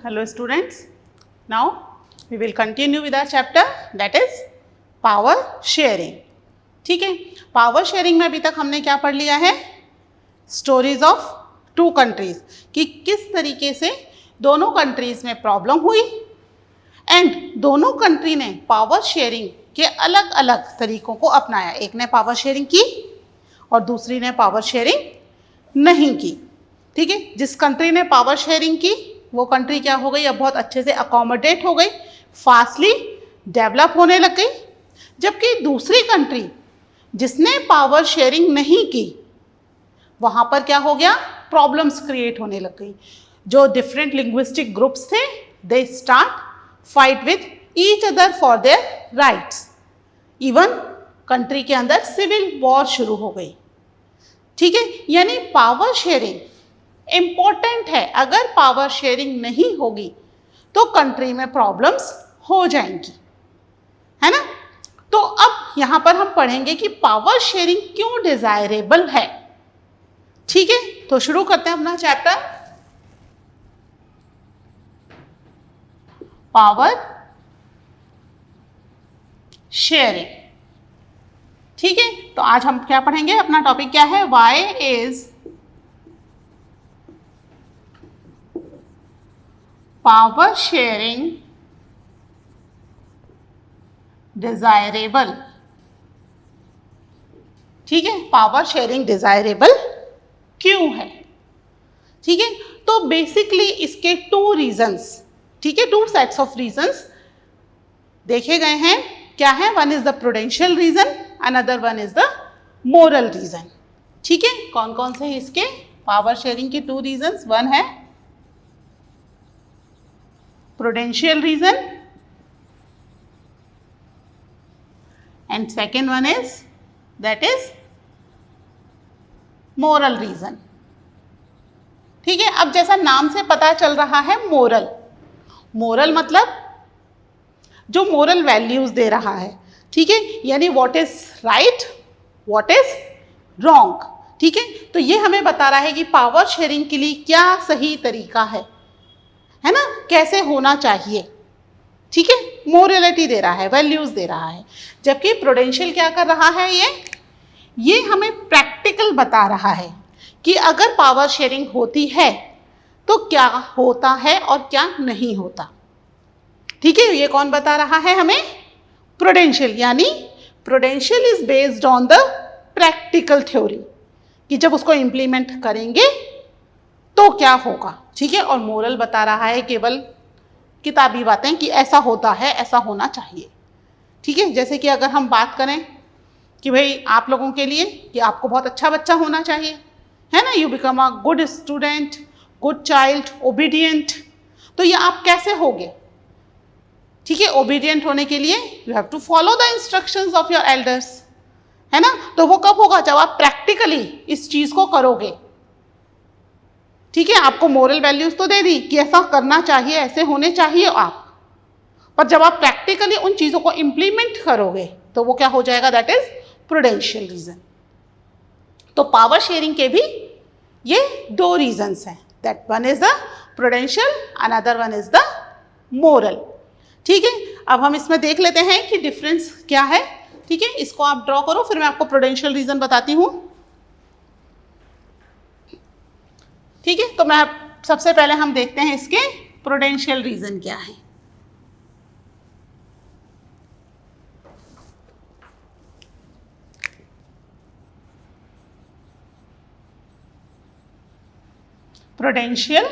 Hello students, now we will continue with our chapter that is power sharing. ठीक है, power sharing में अभी तक हमने क्या पढ़ लिया है, स्टोरीज ऑफ टू कंट्रीज, कि किस तरीके से दोनों कंट्रीज में प्रॉब्लम हुई एंड दोनों कंट्री ने पावर शेयरिंग के अलग अलग तरीकों को अपनाया. एक ने पावर शेयरिंग की और दूसरी ने पावर शेयरिंग नहीं की. ठीक है, जिस कंट्री ने पावर शेयरिंग की वो कंट्री क्या हो गई, अब बहुत अच्छे से अकोमोडेट हो गई, फास्टली डेवलप होने लग गई. जबकि दूसरी कंट्री जिसने पावर शेयरिंग नहीं की वहाँ पर क्या हो गया, प्रॉब्लम्स क्रिएट होने लग गई. जो डिफरेंट लिंग्विस्टिक ग्रुप्स थे they start fight with each other for their rights. Even country के अंदर सिविल वॉर शुरू हो गई. ठीक है, यानी पावर शेयरिंग इम्पोर्टेंट है. अगर पावर शेयरिंग नहीं होगी तो कंट्री में प्रॉब्लम्स हो जाएंगी, है ना. तो अब यहां पर हम पढ़ेंगे कि पावर शेयरिंग क्यों डिजायरेबल है. ठीक है, तो शुरू करते हैं अपना चैप्टर. Power sharing. ठीक है, तो आज हम क्या पढ़ेंगे, अपना टॉपिक क्या है, why is power sharing desirable. ठीक है, पावर शेयरिंग डिजायरेबल क्यों है. ठीक है, तो बेसिकली इसके टू रीजंस, ठीक है, टू सेट्स ऑफ रीजंस देखे गए हैं. क्या है, one is the prudential reason, another one is the moral reason. ठीक है, कौन कौन से हैं इसके पावर शेयरिंग के टू रीजंस. वन है prudential reason and second one is that is moral reason. ठीक है, अब जैसा नाम से पता चल रहा है मोरल, मोरल मतलब जो मोरल वैल्यूज दे रहा है. ठीक है, यानी what is right, what is wrong. ठीक है, तो ये हमें बता रहा है कि पावर शेयरिंग के लिए क्या सही तरीका है ना, कैसे होना चाहिए. ठीक है, मोरलिटी दे रहा है, वैल्यूज दे रहा है. जबकि प्रूडेंशियल क्या कर रहा है, ये हमें प्रैक्टिकल बता रहा है कि अगर पावर शेयरिंग होती है तो क्या होता है और क्या नहीं होता. ठीक है, ये कौन बता रहा है हमें, प्रूडेंशियल. यानी prudential is based on the practical theory, कि जब उसको इम्प्लीमेंट करेंगे तो क्या होगा. ठीक है, और मोरल बता रहा है केवल किताबी बातें कि ऐसा होता है, ऐसा होना चाहिए. ठीक है, जैसे कि अगर हम बात करें कि भाई आप लोगों के लिए कि आपको बहुत अच्छा बच्चा होना चाहिए, है ना, you become a good student, good child, obedient. तो ये आप कैसे होगे. ठीक है, ओबीडियंट होने के लिए you have to follow the instructions of your elders, है ना. तो वो कब होगा, जब आप प्रैक्टिकली इस चीज को करोगे. ठीक है, आपको मोरल वैल्यूज तो दे दी कि ऐसा करना चाहिए, ऐसे होने चाहिए आप, पर जब आप प्रैक्टिकली उन चीजों को इंप्लीमेंट करोगे तो वो क्या हो जाएगा, दैट इज प्रूडेंशियल रीजन. तो पावर शेयरिंग के भी ये दो रीजंस हैं, that one is the prudential, another one is the moral. ठीक है, अब हम इसमें देख लेते हैं कि डिफरेंस क्या है. ठीक है, इसको आप ड्रॉ करो, फिर मैं आपको प्रूडेंशियल रीजन बताती हूँ. ठीक है, तो मैं सबसे पहले हम देखते हैं इसके प्रूडेंशियल रीजन क्या है. Prudential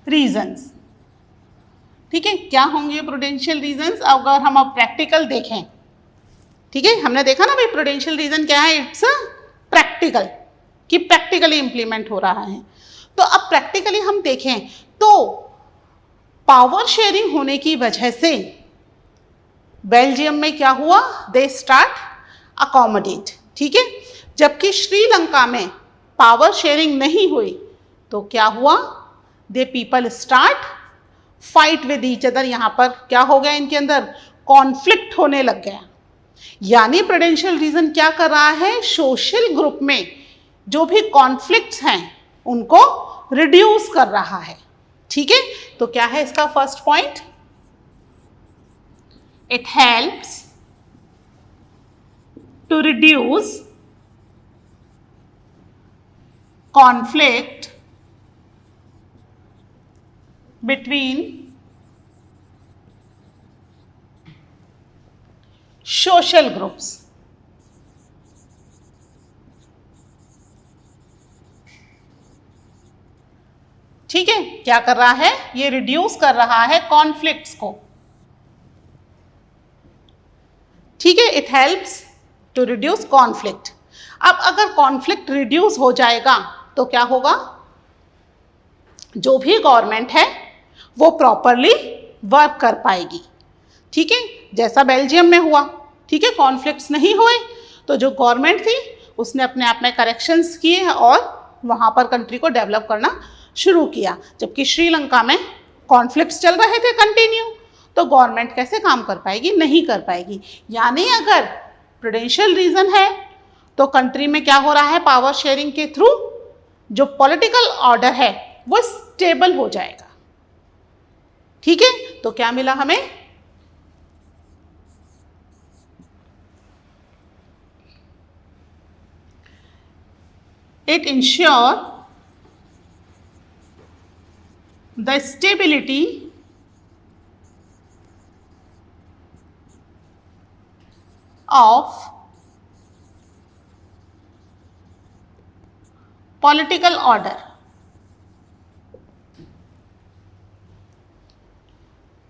reasons. ठीक है, क्या होंगे प्रूडेंशियल रीजंस अगर हम अब प्रैक्टिकल देखें. ठीक है, हमने देखा ना भाई प्रूडेंशियल रीजन क्या है, इट्स प्रैक्टिकल, कि प्रैक्टिकली इंप्लीमेंट हो रहा है. तो अब प्रैक्टिकली हम देखें तो पावर शेयरिंग होने की वजह से बेल्जियम में क्या हुआ, दे स्टार्ट अकोमोडेट. ठीक है, जबकि श्रीलंका में पावर शेयरिंग नहीं हुई तो क्या हुआ, they people start fight with each other. यहाँ पर क्या हो गया, इनके अंदर कॉन्फ्लिक्ट होने लग गया. यानी प्रूडेंशियल रीजन क्या कर रहा है, सोशल ग्रुप में जो भी कॉन्फ्लिक्ट्स हैं उनको रिड्यूस कर रहा है. ठीक है, तो क्या है इसका first point? It helps to reduce conflict between social groups. ठीक है, क्या कर रहा है? ये रिड्यूस कर रहा है कॉन्फ्लिक्ट्स को। ठीक है, it helps to reduce conflict. अब अगर कॉन्फ्लिक्ट रिड्यूस हो जाएगा तो क्या होगा? जो भी गवर्नमेंट है वो प्रॉपरली वर्क कर पाएगी। ठीक है, जैसा बेल्जियम में हुआ। ठीक है, कॉन्फ्लिक्ट्स नहीं हुए तो जो गवर्नमेंट थी उसने अपने आप में करेक्शंस किए और वहाँ पर कंट्री को डेवलप करना शुरू किया। जबकि श्रीलंका में कॉन्फ्लिक्ट्स चल रहे थे कंटिन्यू, तो गवर्नमेंट कैसे काम कर पाएगी? नहीं कर पाएगी। यानी अगर प्रूडेंशियल रीजन है तो कंट्री में क्या हो रहा है? पावर शेयरिंग के थ्रू जो पॉलिटिकल ऑर्डर है वो स्टेबल हो जाएगा। ठीक है, तो क्या मिला हमें? It ensure the stability of political order।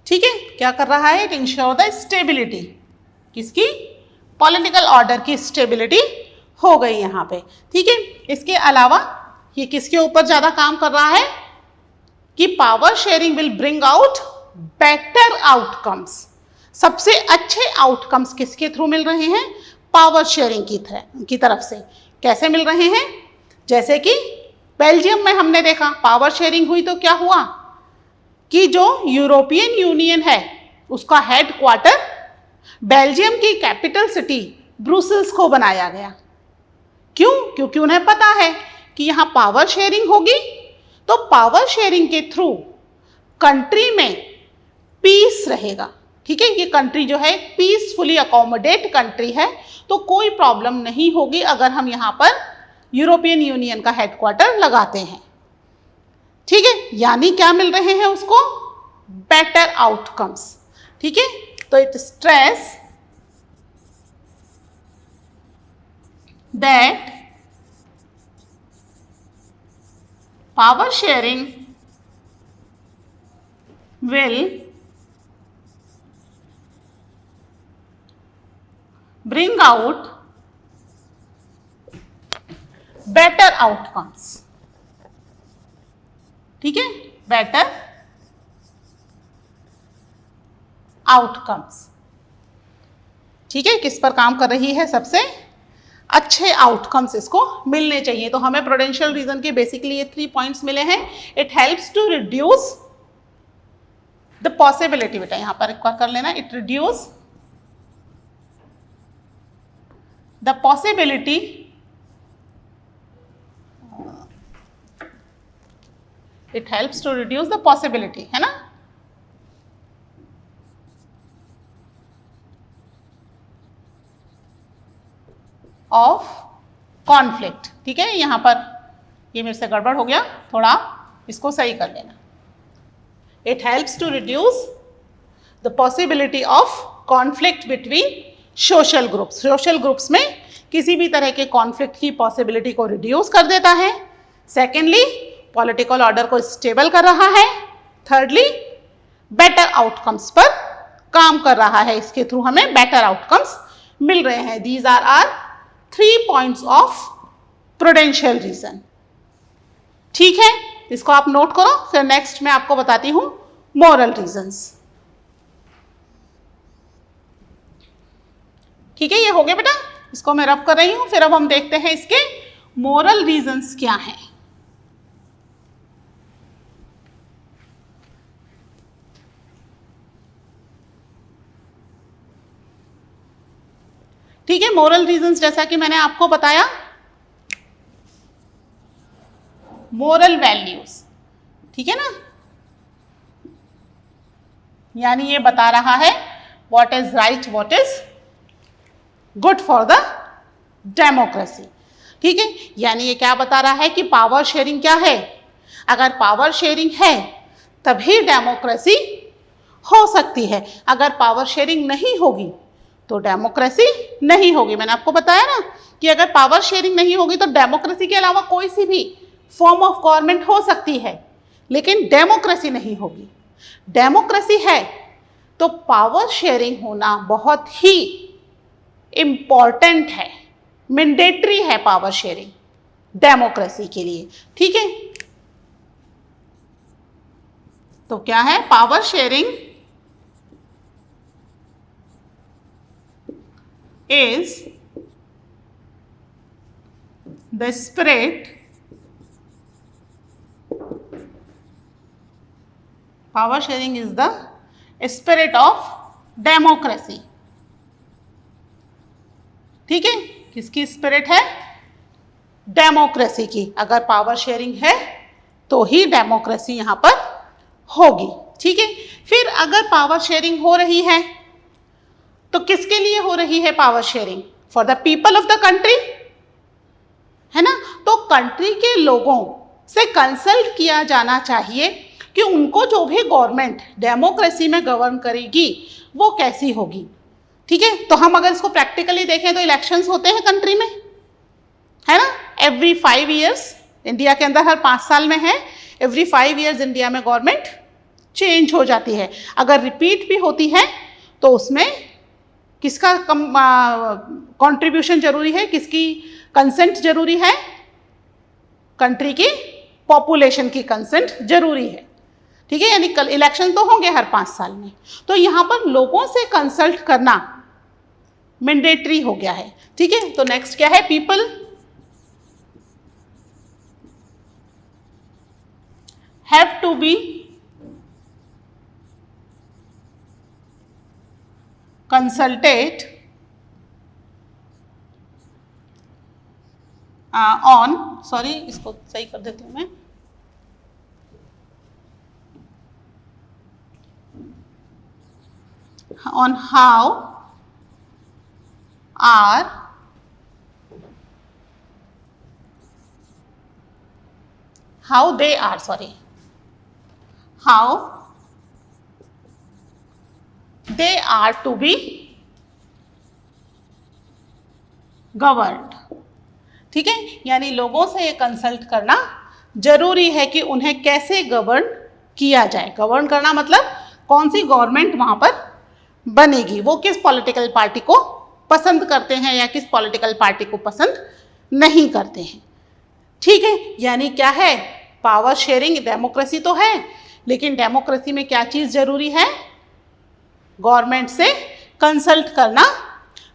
ठीक है, क्या कर रहा है? It ensure the stability, किसकी? पॉलिटिकल ऑर्डर की स्टेबिलिटी हो गई यहाँ पे। ठीक है, इसके अलावा ये किसके ऊपर ज़्यादा काम कर रहा है? कि power sharing will bring out better outcomes. सबसे अच्छे आउटकम्स किसके थ्रू मिल रहे हैं? पावर शेयरिंग की तरफ से। कैसे मिल रहे हैं? जैसे कि बेल्जियम में हमने देखा पावर शेयरिंग हुई तो क्या हुआ कि जो यूरोपियन यूनियन है उसका हेड क्वार्टर बेल्जियम की कैपिटल सिटी ब्रुसेल्स को बनाया गया। क्यों? क्योंकि उन्हें पता है कि यहाँ पावर शेयरिंग होगी तो पावर शेयरिंग के थ्रू कंट्री में पीस रहेगा। ठीक है, ये कंट्री जो है पीसफुली अकोमोडेट कंट्री है, तो कोई प्रॉब्लम नहीं होगी अगर हम यहाँ पर यूरोपियन यूनियन का हेडक्वार्टर लगाते हैं। ठीक है, यानी क्या मिल रहे हैं उसको? Better outcomes. ठीक है, तो it stress that power sharing will bring out better outcomes। ठीक है, better outcomes। ठीक है, किस पर काम कर रही है? सबसे अच्छे आउटकम्स इसको मिलने चाहिए। तो हमें प्रूडेंशियल रीजन के बेसिकली ये 3 पॉइंट्स मिले हैं। It helps to reduce the possibility, बेटा यहां पर एक बार कर लेना, it reduce the possibility it helps to reduce the possibility, है ना? Of conflict. ठीक है, यहां पर ये मेरे से गड़बड़ हो गया, थोड़ा इसको सही कर लेना। It helps to reduce the possibility of conflict between social groups. Social groups में किसी भी तरह के कॉन्फ्लिक्ट की पॉसिबिलिटी को रिड्यूस कर देता है। सेकेंडली, पॉलिटिकल ऑर्डर को स्टेबल कर रहा है। थर्डली, बेटर आउटकम्स पर काम कर रहा है। इसके थ्रू हमें बेटर आउटकम्स मिल रहे हैं। These are 3 points of prudential reason. ठीक है, इसको आप नोट करो, फिर नेक्स्ट मैं आपको बताती हूं मोरल रीजंस। ठीक है, ये हो गया बेटा, इसको मैं रब कर रही हूं। फिर अब हम देखते हैं इसके मोरल रीजंस क्या हैं। ठीक है, मोरल रीजंस जैसा कि मैंने आपको बताया, मोरल वैल्यूज। ठीक है ना, यानी ये बता रहा है what is right, what is good for the democracy. ठीक है, यानी ये क्या बता रहा है कि पावर शेयरिंग क्या है, अगर पावर शेयरिंग है तभी डेमोक्रेसी हो सकती है, अगर पावर शेयरिंग नहीं होगी तो डेमोक्रेसी नहीं होगी। मैंने आपको बताया ना कि अगर पावर शेयरिंग नहीं होगी तो डेमोक्रेसी के अलावा कोई सी भी फॉर्म ऑफ गवर्नमेंट हो सकती है, लेकिन डेमोक्रेसी नहीं होगी। डेमोक्रेसी है तो पावर शेयरिंग होना बहुत ही इम्पॉर्टेंट है, मैंडेटरी है पावर शेयरिंग डेमोक्रेसी के लिए। ठीक है, तो क्या है, power sharing is the spirit, power sharing is the spirit of democracy। ठीक है, किसकी स्पिरिट है, डेमोक्रेसी की। अगर पावर शेयरिंग है तो ही डेमोक्रेसी यहां पर होगी। ठीक है, फिर अगर पावर शेयरिंग हो रही है तो किसके लिए हो रही है power sharing, for the people of the country, है ना। तो कंट्री के लोगों से कंसल्ट किया जाना चाहिए कि उनको जो भी गवर्नमेंट डेमोक्रेसी में गवर्न करेगी वो कैसी होगी। ठीक है, तो हम अगर इसको प्रैक्टिकली देखें तो इलेक्शंस होते हैं कंट्री में, है ना, एवरी 5 ईयर्स, इंडिया के अंदर हर 5 साल में है, एवरी 5 ईयर्स इंडिया में गवर्नमेंट चेंज हो जाती है। अगर रिपीट भी होती है तो उसमें किसका कंट्रीब्यूशन जरूरी है, किसकी कंसेंट जरूरी है, कंट्री की पॉपुलेशन की कंसेंट जरूरी है। ठीक है, यानी कल इलेक्शन तो होंगे हर 5 साल में, तो यहां पर लोगों से कंसल्ट करना मैंडेटरी हो गया है। ठीक है, तो नेक्स्ट क्या है, people have to be consulted on, sorry इसको सही कर देती हूँ मैं, on how they are, sorry, how they are to be governed। ठीक है, यानी लोगों से ये कंसल्ट करना जरूरी है कि उन्हें कैसे गवर्न किया जाए। गवर्न करना मतलब कौन सी गवर्नमेंट वहां पर बनेगी, वो किस पॉलिटिकल पार्टी को पसंद करते हैं या किस पॉलिटिकल पार्टी को पसंद नहीं करते हैं। ठीक है, यानी क्या है, पावर शेयरिंग, डेमोक्रेसी तो है, लेकिन डेमोक्रेसी में क्या चीज जरूरी है, गवर्नमेंट से कंसल्ट करना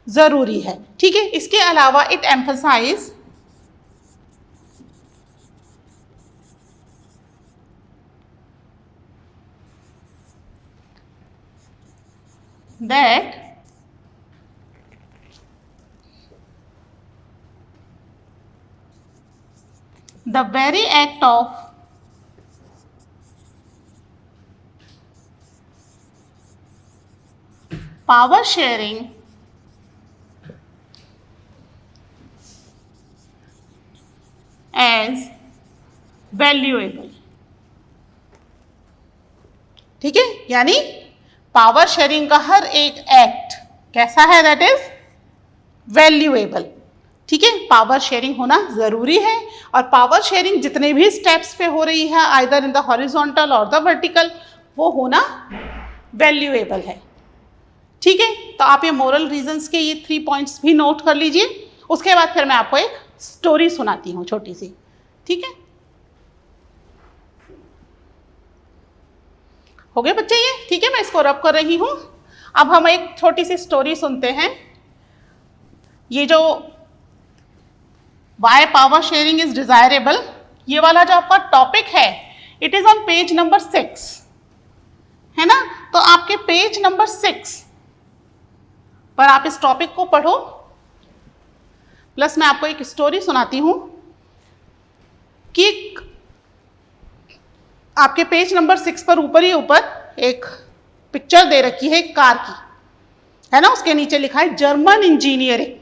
जरूरी है। ठीक है, इसके अलावा it emphasise that the very act of power sharing as valuable। ठीक है, यानी पावर शेयरिंग का हर एक एक्ट कैसा है, दैट इज वैल्यूएबल। ठीक है, पावर शेयरिंग होना जरूरी है, और पावर शेयरिंग जितने भी स्टेप्स पे हो रही है, आइदर इन द हॉरिजॉन्टल और द वर्टिकल, वो होना वैल्यूएबल है। ठीक है, तो आप ये मोरल रीजंस के ये 3 पॉइंट्स भी नोट कर लीजिए। उसके बाद फिर मैं आपको एक स्टोरी सुनाती हूँ छोटी सी। ठीक है, हो गए बच्चे ये? ठीक है, मैं इसको रब कर रही हूँ। अब हम एक छोटी सी स्टोरी सुनते हैं। ये जो why power sharing is desirable, ये वाला जो आपका टॉपिक है, it is on page number 6, है ना। तो आपके पेज नंबर 6 पर आप इस टॉपिक को पढ़ो, प्लस मैं आपको एक स्टोरी सुनाती हूं कि आपके पेज नंबर 6 पर ऊपर ही ऊपर एक पिक्चर दे रखी है कार की, है ना, उसके नीचे लिखा है जर्मन इंजीनियरिंग,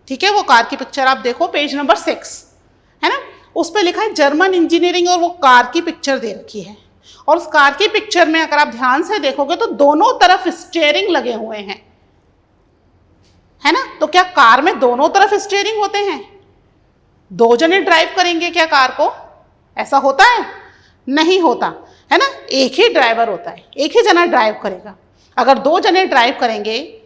ठीक है, वो कार की पिक्चर आप देखो पेज नंबर 6, है ना, उस पर लिखा है जर्मन इंजीनियरिंग और वो कार की पिक्चर दे रखी है। और उस कार की पिक्चर में अगर आप ध्यान से देखोगे तो दोनों तरफ स्टीयरिंग लगे हुए हैं, है ना। तो क्या कार में दोनों तरफ स्टीयरिंग होते हैं? दो जने ड्राइव करेंगे क्या कार को? ऐसा होता है? नहीं होता, है ना, एक ही ड्राइवर होता है, एक ही जना ड्राइव करेगा। अगर दो जने ड्राइव करेंगे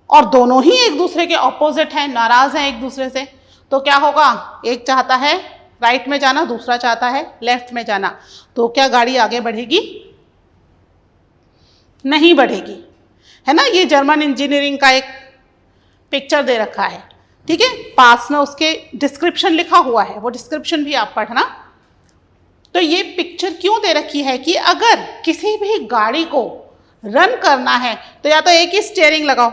और दोनों ही एक दूसरे के ऑपोजिट हैं, नाराज हैं एक दूसरे से, तो क्या होगा? एक चाहता है राइट में जाना, दूसरा चाहता है लेफ्ट में जाना, तो क्या गाड़ी आगे बढ़ेगी? नहीं बढ़ेगी, है ना। ये जर्मन इंजीनियरिंग का एक पिक्चर दे रखा है, ठीक है, पास में उसके डिस्क्रिप्शन लिखा हुआ है, वो डिस्क्रिप्शन भी आप पढ़ना। तो ये पिक्चर क्यों दे रखी है कि अगर किसी भी गाड़ी को रन करना है तो या तो एक ही स्टीयरिंग लगाओ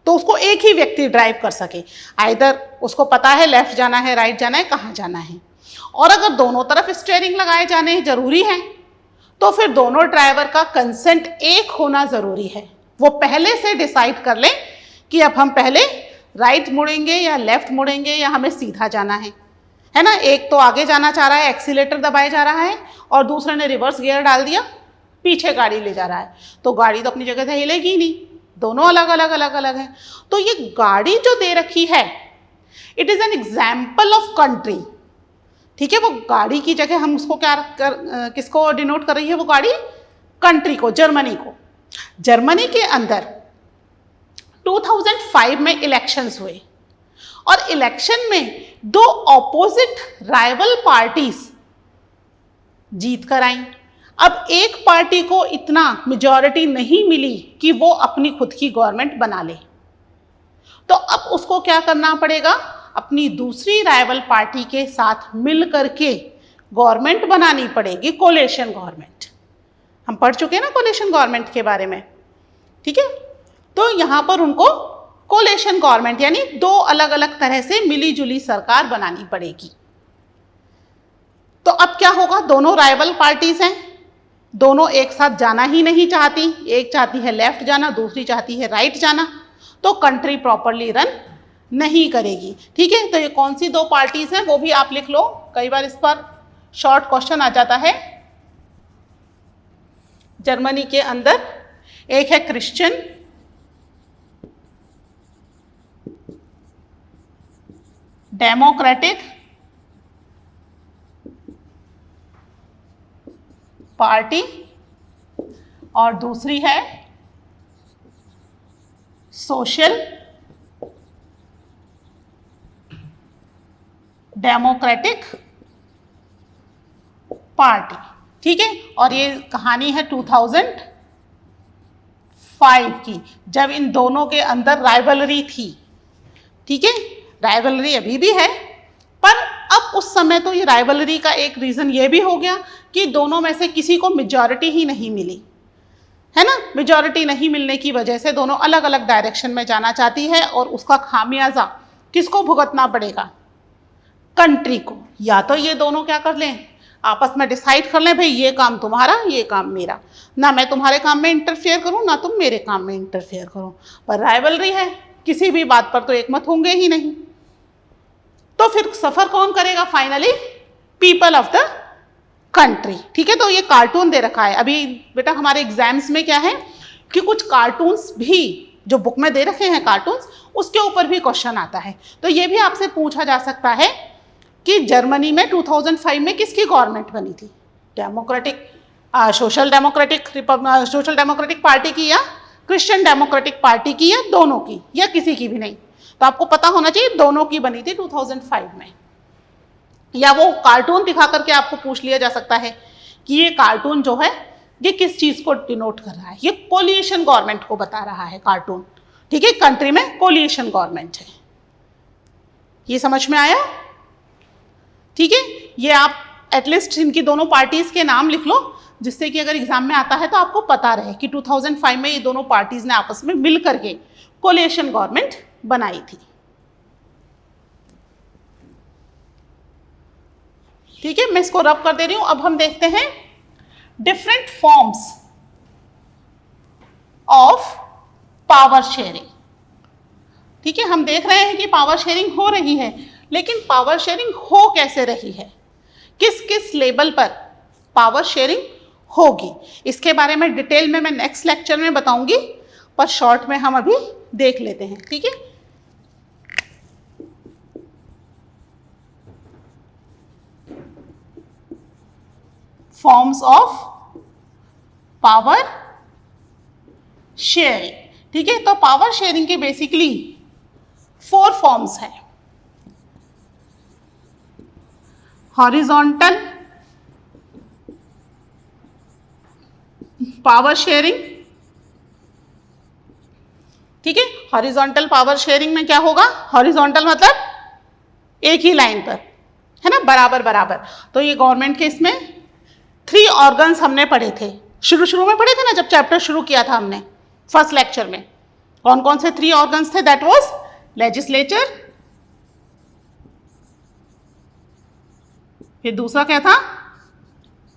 तो उसको एक ही व्यक्ति ड्राइव कर सके, आइदर उसको पता है लेफ्ट जाना है, राइट जाना है, कहाँ जाना है। और अगर दोनों तरफ स्टीयरिंग लगाए जाने जरूरी है तो फिर दोनों ड्राइवर का कंसेंट एक होना जरूरी है। वो पहले से डिसाइड कर लें कि अब हम पहले राइट मुड़ेंगे या लेफ्ट मुड़ेंगे या हमें सीधा जाना है ना। एक तो आगे जाना चाह रहा है, एक्सीलेटर दबाए जा रहा है, और दूसरे ने रिवर्स गियर डाल दिया, पीछे गाड़ी ले जा रहा है, तो गाड़ी तो अपनी जगह से हिलेगी ही नहीं, दोनों अलग अलग है। तो ये गाड़ी जो दे रखी है, it is an example of country, ठीक है। वो गाड़ी की जगह हम उसको किसको डिनोट कर रही है? वो गाड़ी कंट्री को, जर्मनी को। जर्मनी के अंदर 2005 में इलेक्शंस हुए और इलेक्शन में दो ऑपोजिट राइवल पार्टीज जीत कर आई। अब एक पार्टी को इतना मेजॉरिटी नहीं मिली कि वो अपनी खुद की गवर्नमेंट बना ले, तो अब उसको क्या करना पड़ेगा? अपनी दूसरी राइवल पार्टी के साथ मिल करके गवर्नमेंट बनानी पड़ेगी, कोलिशन गवर्नमेंट। हम पढ़ चुके हैं ना कोलिशन गवर्नमेंट के बारे में, ठीक है। तो यहां पर उनको कोलिशन गवर्नमेंट यानी दो अलग अलग तरह से मिली जुली सरकार बनानी पड़ेगी। तो अब क्या होगा? दोनों राइवल पार्टीज हैं, दोनों एक साथ जाना ही नहीं चाहती, एक चाहती है लेफ्ट जाना, दूसरी चाहती है राइट जाना, तो कंट्री प्रॉपरली रन नहीं करेगी, ठीक है। तो ये कौन सी दो पार्टीज हैं वो भी आप लिख लो, कई बार इस पर शॉर्ट क्वेश्चन आ जाता है। जर्मनी के अंदर एक है क्रिश्चियन डेमोक्रेटिक पार्टी और दूसरी है सोशल डेमोक्रेटिक पार्टी, ठीक है। और ये कहानी है 2005 की, जब इन दोनों के अंदर राइवलरी थी, ठीक है। राइवलरी अभी भी है, पर अब उस समय तो ये राइवलरी का एक रीज़न ये भी हो गया कि दोनों में से किसी को मेजॉरिटी ही नहीं मिली, है ना। मेजॉरिटी नहीं मिलने की वजह से दोनों अलग अलग डायरेक्शन में जाना चाहती है और उसका खामियाजा किसको भुगतना पड़ेगा? कंट्री को। या तो ये दोनों क्या कर लें, आपस में डिसाइड कर लें, भाई ये काम तुम्हारा, ये काम मेरा, ना मैं तुम्हारे काम में इंटरफेयर करूं ना तुम मेरे काम में इंटरफेयर करो। पर राइवलरी है, किसी भी बात पर तो एक मत होंगे ही नहीं। तो फिर सफर कौन करेगा finally? People of the country, ठीक है। तो ये कार्टून दे रखा है। अभी बेटा हमारे एग्जाम्स में क्या है कि कुछ कार्टून्स भी जो बुक में दे रखे हैं कार्टून्स, उसके ऊपर भी क्वेश्चन आता है। तो ये भी आपसे पूछा जा सकता है कि जर्मनी में 2005 में किसकी गवर्नमेंट बनी थी? डेमोक्रेटिक सोशल डेमोक्रेटिक पार्टी की या क्रिश्चियन डेमोक्रेटिक पार्टी की, या दोनों की, या किसी की भी नहीं। तो आपको पता होना चाहिए दोनों की बनी थी 2005 में। या वो कार्टून दिखा करके आपको पूछ लिया जा सकता है कि ये कार्टून जो है ये किस चीज़ को डिनोट कर रहा है? ये कोलिशन गवर्नमेंट को बता रहा है कार्टून, ठीक है। कंट्री में कोलिशन गवर्नमेंट है। ये समझ में आया? ठीक है। ये आप एटलीस्ट इनकी दोनों पार्टीज के नाम लिख लो, जिससे कि अगर एग्जाम में आता है तो आपको पता रहे कि 2005 में ये दोनों पार्टीज ने आपस में मिल करके कोलिशन गवर्नमेंट बनाई थी, ठीक है। मैं इसको रब कर दे रही हूं। अब हम देखते हैं डिफरेंट फॉर्म्स पावर शेयरिंग। ठीक है, हम देख रहे हैं कि पावर शेयरिंग हो रही है, लेकिन पावर शेयरिंग हो कैसे रही है, किस किस लेवल पर पावर शेयरिंग होगी, इसके बारे में डिटेल में मैं नेक्स्ट लेक्चर में बताऊंगी, पर शॉर्ट में हम अभी देख लेते हैं। ठीक है, फॉर्म्स ऑफ पावर शेयरिंग। ठीक है, तो पावर शेयरिंग के बेसिकली 4 फॉर्म्स हैं। Horizontal power sharing. ठीक है, हॉरिजॉन्टल पावर शेयरिंग में क्या होगा, हॉरिजॉन्टल मतलब एक ही लाइन पर, है ना, बराबर बराबर। तो ये गवर्नमेंट के इसमें 3 ऑर्गन्स हमने पढ़े थे, शुरू में पढ़े थे ना, जब चैप्टर शुरू किया था हमने फर्स्ट लेक्चर में। कौन कौन से 3 ऑर्गन्स थे, दैट वाज लेजिस्लेचर, फिर दूसरा क्या था,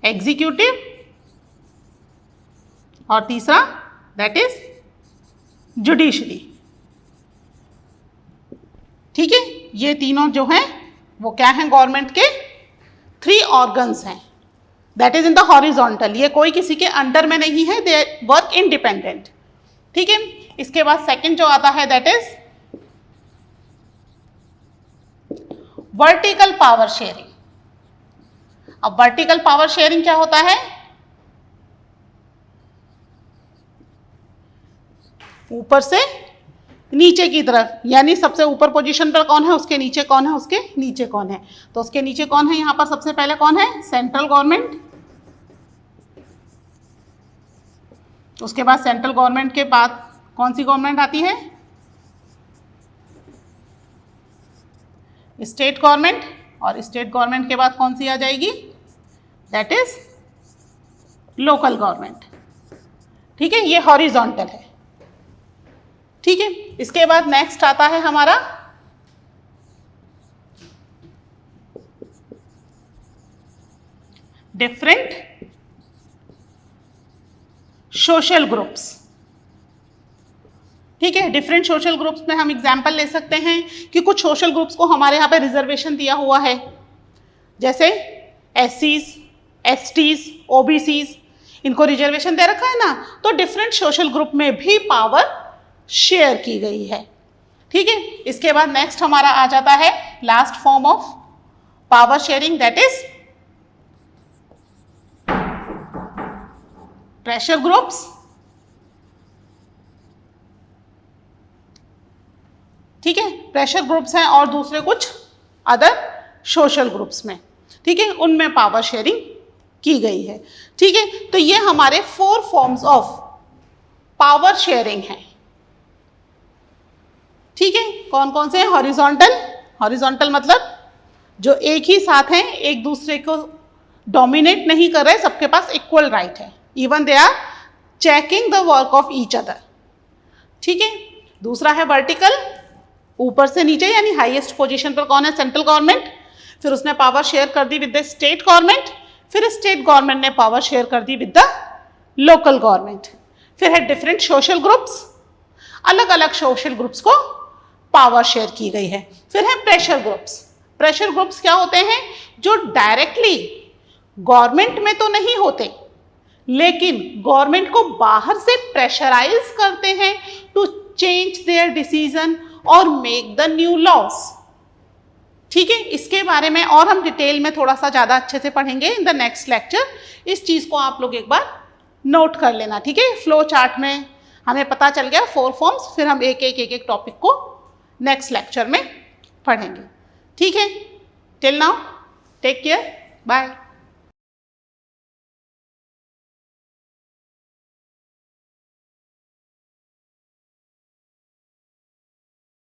एग्जीक्यूटिव, और तीसरा दैट इज जुडिशरी। ठीक है, ये तीनों जो हैं वो क्या हैं, गवर्नमेंट के 3 ऑर्गन्स हैं, that is in the horizontal. ये कोई किसी के अंडर में नहीं है, दे वर्क इंडिपेंडेंट। ठीक है, इसके बाद सेकंड जो आता है that is vertical power sharing. अब वर्टिकल पावर शेयरिंग क्या होता है, ऊपर से नीचे की तरफ, यानी सबसे ऊपर पोजीशन पर कौन है, उसके नीचे कौन है, उसके नीचे कौन है। तो उसके नीचे कौन है, यहां पर सबसे पहले कौन है, सेंट्रल गवर्नमेंट। उसके बाद सेंट्रल गवर्नमेंट के बाद कौन सी गवर्नमेंट आती है, स्टेट गवर्नमेंट, और स्टेट गवर्नमेंट के बाद कौन सी आ जाएगी, दैट इज लोकल गवर्नमेंट। ठीक है, ये हॉरिजॉन्टल है। ठीक है, इसके बाद नेक्स्ट आता है हमारा डिफरेंट सोशल ग्रुप्स। ठीक है, डिफरेंट सोशल ग्रुप्स में हम एग्जाम्पल ले सकते हैं कि कुछ सोशल ग्रुप्स को हमारे यहाँ पे रिजर्वेशन दिया हुआ है, जैसे SCs, STs, OBCs, इनको रिजर्वेशन दे रखा है ना, तो डिफरेंट सोशल ग्रुप में भी पावर शेयर की गई है। ठीक है, इसके बाद नेक्स्ट हमारा आ जाता है last form of power sharing, that is pressure groups. ठीक है, प्रेशर ग्रुप्स हैं और दूसरे कुछ अदर सोशल ग्रुप्स में। ठीक है, उनमें पावर शेयरिंग की गई है। ठीक है, तो ये हमारे 4 फॉर्म्स ऑफ पावर शेयरिंग हैं। ठीक है, कौन कौन से हैं, हॉरिजॉन्टल, हॉरिजॉन्टल मतलब जो एक ही साथ हैं, एक दूसरे को डोमिनेट नहीं कर रहे, सबके पास इक्वल राइट है, even they are checking the work of each other. ठीक है, दूसरा है वर्टिकल, ऊपर से नीचे, यानी हाईएस्ट पोजीशन पर कौन है, सेंट्रल गवर्नमेंट, फिर उसने पावर शेयर कर दी विद द स्टेट गवर्नमेंट, फिर स्टेट गवर्नमेंट ने पावर शेयर कर दी विद द लोकल गवर्नमेंट। फिर है डिफरेंट सोशल ग्रुप्स, अलग अलग सोशल ग्रुप्स को पावर शेयर की गई है। फिर है प्रेशर ग्रुप्स। प्रेशर ग्रुप्स क्या होते हैं, जो डायरेक्टली गवर्नमेंट में तो नहीं होते, लेकिन गवर्नमेंट को बाहर से प्रेशराइज करते हैं टू चेंज देयर डिसीजन और मेक द न्यू लॉज। ठीक है, इसके बारे में और हम डिटेल में थोड़ा सा ज़्यादा अच्छे से पढ़ेंगे इन द नेक्स्ट लेक्चर। इस चीज़ को आप लोग एक बार नोट कर लेना। ठीक है, फ्लो चार्ट में हमें पता चल गया 4 फॉर्म्स, फिर हम एक एक टॉपिक को नेक्स्ट लेक्चर में पढ़ेंगे। ठीक है, till now take care, bye.